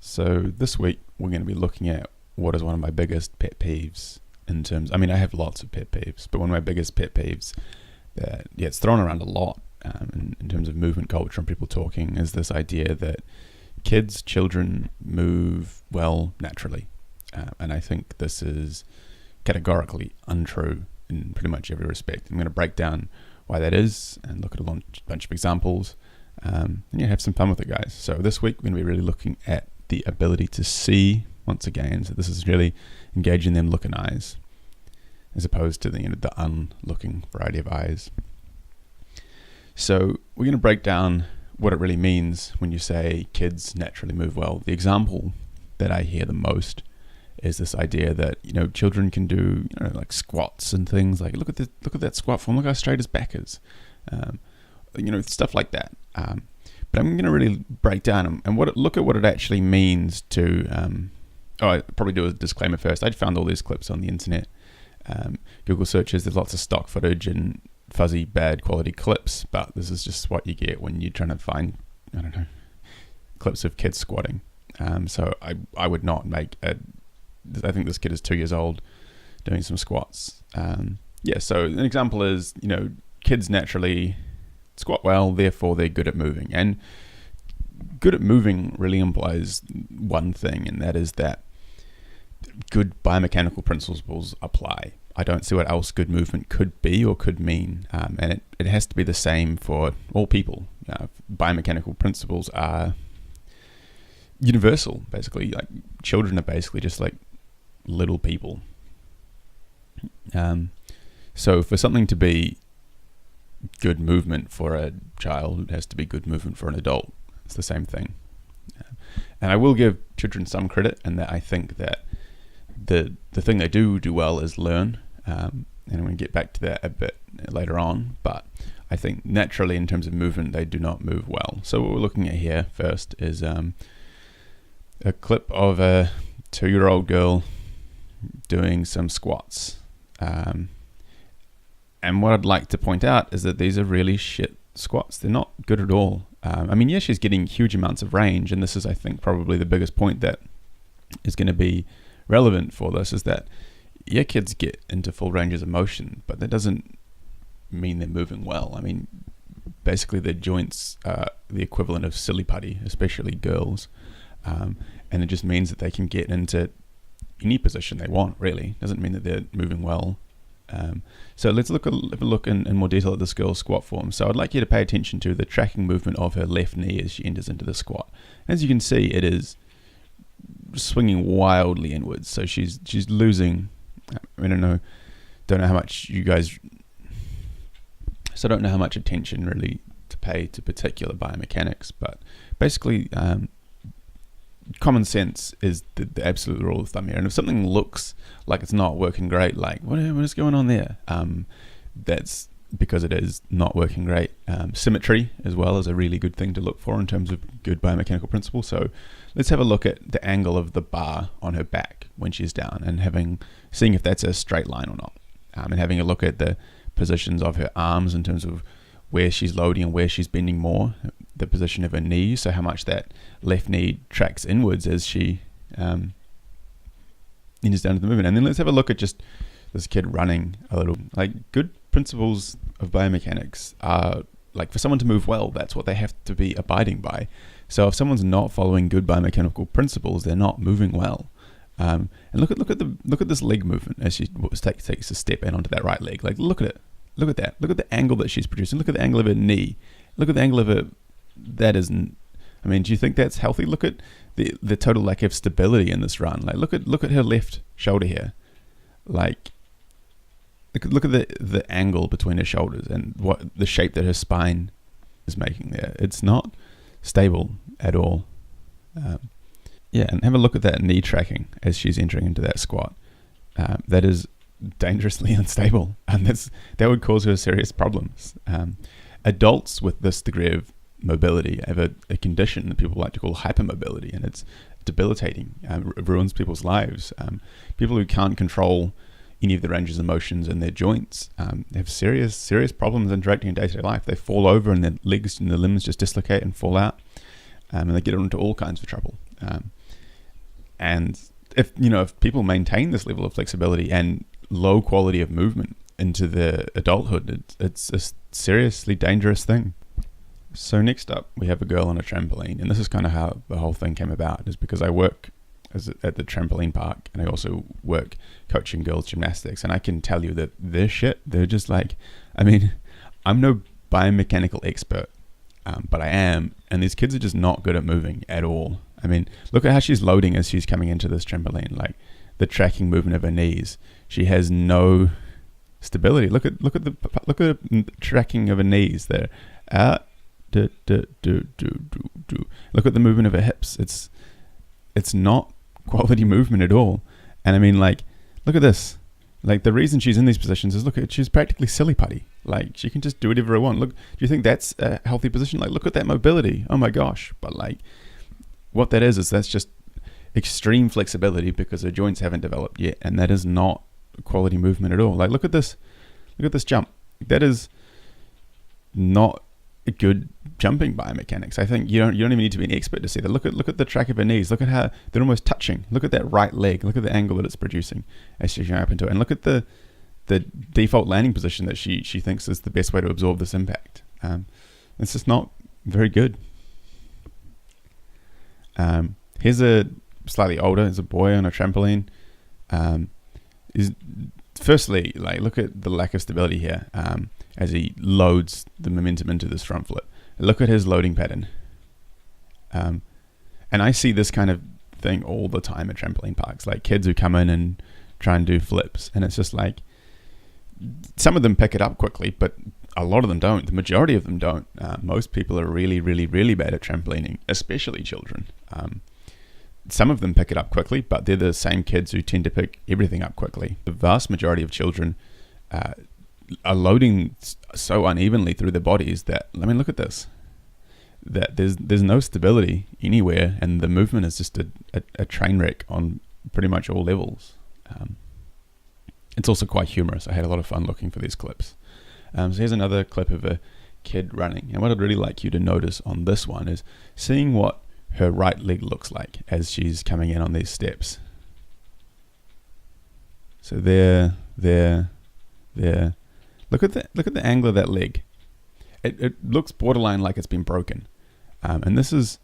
So this week we're going to be looking at what is one of my biggest pet peeves I mean, I have lots of pet peeves, but one of my biggest pet peeves that, it's thrown around a lot in terms of movement culture and people talking is this idea that children move well naturally. And I think this is categorically untrue in pretty much every respect. I'm going to break down why that is and look at a bunch of examples and have some fun with it, guys. So this week we're going to be really looking at the ability to see once again. So this is really engaging them looking eyes as opposed to the unlooking variety of eyes. So we're going to break down what it really means when you say kids naturally move well. The example that I hear the most is this idea that children can do like squats and things. Like look at that squat form. Look how straight his back is. Stuff like that. But I'm going to really break down and look at what it actually means to. I'll probably do a disclaimer first. I found all these clips on the internet. Google searches. There's lots of stock footage and fuzzy, bad quality clips. But this is just what you get when you're trying to find clips of kids squatting. So I would not make a. I think this kid is 2 years old doing some squats. So an example is, kids naturally squat well, therefore they're good at moving. And good at moving really implies one thing, and that is that good biomechanical principles apply. I don't see what else good movement could be or could mean. And it has to be the same for all people. Biomechanical principles are universal, basically. Like children are basically just like little people. So for something to be good movement for a child, it has to be good movement for an adult. It's the same thing. And I will give children some credit in that I think that the thing they do well is learn. And I'm going to get back to that a bit later on. But I think naturally in terms of movement, they do not move well. So what we're looking at here first is a clip of a 2-year-old girl doing some squats. And what I'd like to point out is that these are really shit squats. They're not good at all. She's getting huge amounts of range, and this is, I think, probably the biggest point that is going to be relevant for this, is that, kids get into full ranges of motion, but that doesn't mean they're moving well. I mean, basically their joints are the equivalent of silly putty, especially girls. And it just means that they can get into any position they want, really. Doesn't mean that they're moving well. So let's have a look in more detail at this girl's squat form. So I'd like you to pay attention to the tracking movement of her left knee as she enters into the squat. As you can see, it is swinging wildly inwards. So she's losing. I don't know how much you guys. So I don't know how much attention really to pay to particular biomechanics, but basically, common sense is the absolute rule of thumb here. And if something looks like it's not working great, like what is going on there? That's because it is not working great. Symmetry as well is a really good thing to look for in terms of good biomechanical principles. So let's have a look at the angle of the bar on her back when she's down and seeing if that's a straight line or not. And having a look at the positions of her arms in terms of where she's loading and where she's bending more, the position of her knees, so how much that left knee tracks inwards as she enters down to the movement. And then let's have a look at just this kid running a little. Like, good principles of biomechanics are, like, for someone to move well, that's what they have to be abiding by. So if someone's not following good biomechanical principles, they're not moving well. And look at this leg movement as she takes a step in onto that right leg. Like, look at it. Look at that. Look at the angle that she's producing. Look at the angle of her knee. Look at the angle of her. That isn't. I mean, do you think that's healthy? Look at the total lack of stability in this run. Like, look at her left shoulder here. Like, look at the angle between her shoulders and what the shape that her spine is making there. It's not stable at all. And have a look at that knee tracking as she's entering into that squat. That is dangerously unstable, and that would cause her serious problems. Adults with this degree of mobility have a condition that people like to call hypermobility, and it's debilitating. It ruins people's lives. People who can't control any of the ranges of motions in their joints have serious problems interacting in day-to-day life. They fall over and their legs and their limbs just dislocate and fall out, and they get into all kinds of trouble. And if people maintain this level of flexibility and low quality of movement into their adulthood, it's a seriously dangerous thing. So next up, we have a girl on a trampoline, and this is kind of how the whole thing came about, is because I work at the trampoline park, and I also work coaching girls gymnastics, and I can tell you that they're just like, I mean, I'm no biomechanical expert, but I am, and these kids are just not good at moving at all. I mean, look at how she's loading as she's coming into this trampoline, like the tracking movement of her knees. She has no stability. Look at the tracking of her knees there. Look at the movement of her hips. It's not quality movement at all. And I mean, like, look at this. Like, the reason she's in these positions is, she's practically silly putty. Like, she can just do whatever I want. Look, do you think that's a healthy position? Like, look at that mobility. Oh my gosh. But like, what that is that's just extreme flexibility because her joints haven't developed yet, and that is not quality movement at all. Like, look at this jump. That is not a good jumping biomechanics. I think you don't even need to be an expert to see that. Look at the track of her knees. Look at how they're almost touching. Look at that right leg. Look at the angle that it's producing as she's going up into it. And look at the default landing position that she thinks is the best way to absorb this impact. It's just not very good. Here's a slightly older, as a boy on a trampoline. Firstly, like, look at the lack of stability here as he loads the momentum into this front flip. Look at his loading pattern. And I see this kind of thing all the time at trampoline parks, like kids who come in and try and do flips, and it's just like, some of them pick it up quickly, but a lot of them don't. The majority of them don't. Most people are really, really, really bad at trampolining, especially children. Some of them pick it up quickly, but they're the same kids who tend to pick everything up quickly. The vast majority of children are loading so unevenly through their bodies that, I mean, look at this. That there's no stability anywhere, and the movement is just a train wreck on pretty much all levels. It's also quite humorous. I had a lot of fun looking for these clips. So here's another clip of a kid running. And what I'd really like you to notice on this one is seeing what her right leg looks like as she's coming in on these steps. So there. Look at the angle of that leg. It looks borderline like it's been broken. And this is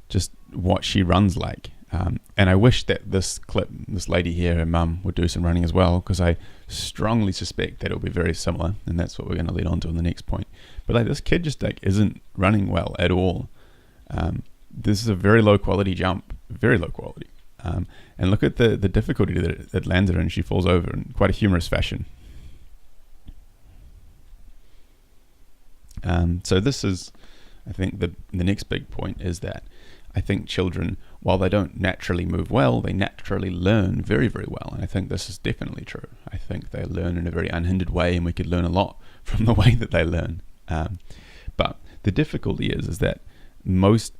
just what she runs like. And I wish that this lady here, her mum, would do some running as well, because I strongly suspect that it'll be very similar, and that's what we're going to lead on to in the next point. But like, this kid just like isn't running well at all. This is a very low quality jump, very low quality. And look at the difficulty that it lands her in. She falls over in quite a humorous fashion. So this is, I think, the next big point is that I think children, while they don't naturally move well, they naturally learn very, very well. And I think this is definitely true. I think they learn in a very unhindered way, and we could learn a lot from the way that they learn. But the difficulty is that most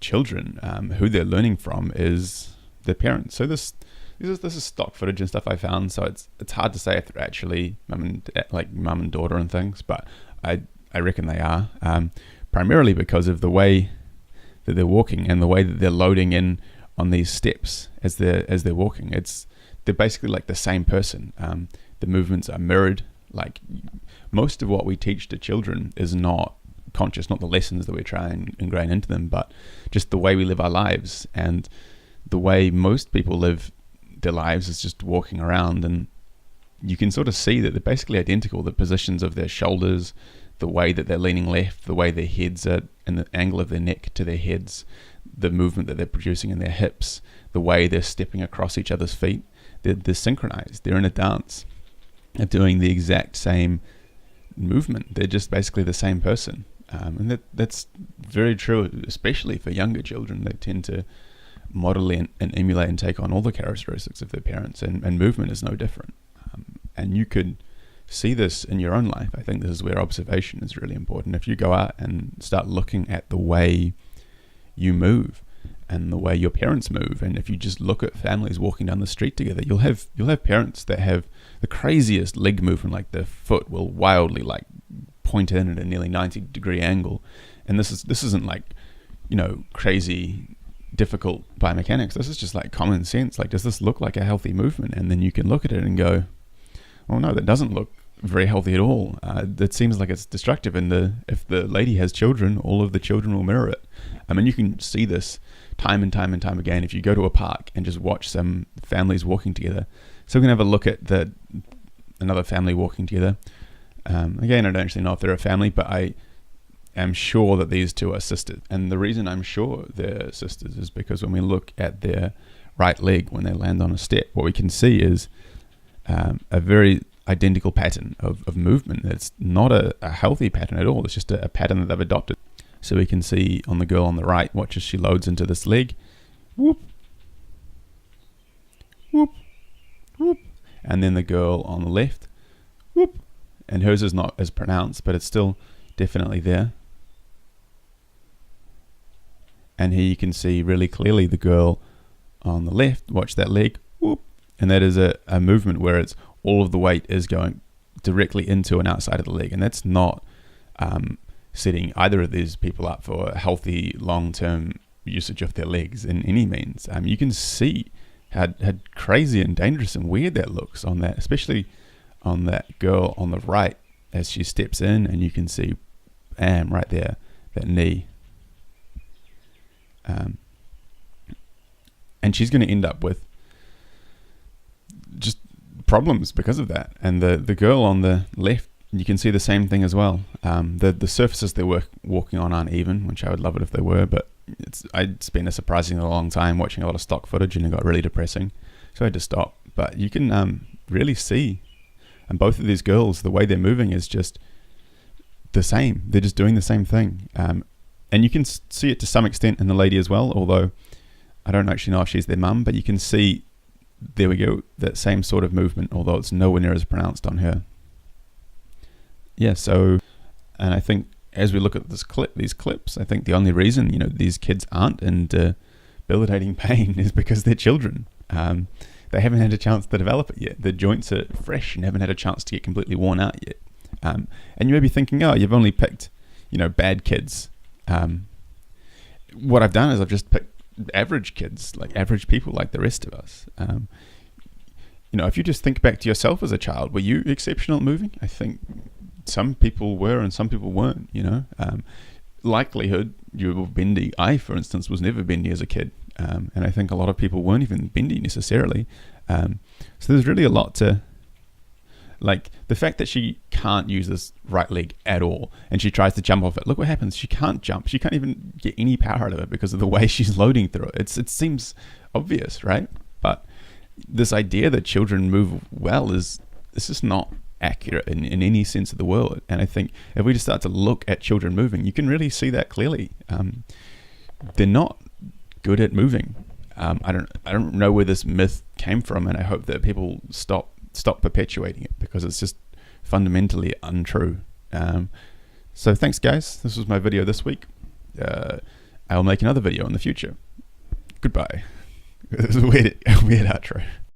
children, who they're learning from is their parents. So this is stock footage and stuff I found. So it's hard to say if they're actually mum and daughter and things, but I reckon they are, primarily because of the way that they're walking and the way that they're loading in on these steps as they're walking. They're basically like the same person. The movements are mirrored. Like, most of what we teach to children is not conscious, not the lessons that we try and ingrain into them, but just the way we live our lives. And the way most people live their lives is just walking around, and you can sort of see that they're basically identical. The positions of their shoulders, the way that they're leaning left, the way their heads are, and the angle of their neck to their heads, the movement that they're producing in their hips, the way they're stepping across each other's feet, they're synchronized. They're in a dance. They're doing the exact same movement. They're just basically the same person. And that's very true, especially for younger children. They tend to model and emulate and take on all the characteristics of their parents, and movement is no different. And you could see this in your own life. I think this is where observation is really important. If you go out and start looking at the way you move and the way your parents move, and if you just look at families walking down the street together, you'll have parents that have the craziest leg movement, like their foot will wildly like point in at a nearly 90-degree angle. And this isn't like, crazy difficult biomechanics. This is just like common sense. Like, does this look like a healthy movement? And then you can look at it and go, well, no, that doesn't look very healthy at all. That seems like it's destructive. And if the lady has children, all of the children will mirror it. I mean, you can see this time and time and time again if you go to a park and just watch some families walking together. So we're going to have a look at another family walking together. Again, I don't actually know if they're a family, but I am sure that these two are sisters. And the reason I'm sure they're sisters is because when we look at their right leg when they land on a step, what we can see is a very identical pattern of movement. It's not a healthy pattern at all. It's just a pattern that they've adopted. So we can see on the girl on the right, watch as she loads into this leg. Whoop. Whoop. Whoop. And then the girl on the left. Whoop. And hers is not as pronounced, but it's still definitely there. And here you can see really clearly the girl on the left. Watch that leg. Whoop. And that is a movement where it's all of the weight is going directly into and outside of the leg. And that's not setting either of these people up for a healthy long-term usage of their legs in any means. You can see how crazy and dangerous and weird that looks on that, especially on that girl on the right as she steps in, and you can see, bam, right there, that knee. And she's going to end up with just problems because of that. And the girl on the left, you can see the same thing as well. The surfaces they're walking on aren't even, which I would love it if they were, but I'd spent a surprisingly long time watching a lot of stock footage and it got really depressing, so I had to stop. But you can really see, and both of these girls, the way they're moving is just the same. They're just doing the same thing. And you can see it to some extent in the lady as well, although I don't actually know if she's their mum, but you can see, there we go, that same sort of movement, although it's nowhere near as pronounced on her. Yeah, so, and I think as we look at these clips, I think the only reason, these kids aren't in debilitating pain is because they're children. They haven't had a chance to develop it yet. The joints are fresh and haven't had a chance to get completely worn out yet. And you may be thinking, oh, you've only picked, bad kids. What I've done is I've just picked average kids, like average people like the rest of us. If you just think back to yourself as a child, were you exceptional at moving? I think some people were and some people weren't, likelihood you were bendy. I, for instance, was never bendy as a kid. And I think a lot of people weren't even bendy necessarily. So there's really a lot to, like, the fact that she can't use this right leg at all and she tries to jump off it. Look what happens. She can't jump. She can't even get any power out of it because of the way she's loading through it. It seems obvious, right? But this idea that children move well is just not accurate in any sense of the word. And I think if we just start to look at children moving, you can really see that clearly. They're not good at moving. I don't know where this myth came from, and I hope that people stop perpetuating it, because it's just fundamentally untrue. So thanks, guys. This was my video this week. I'll make another video in the future. Goodbye. This is a weird outro.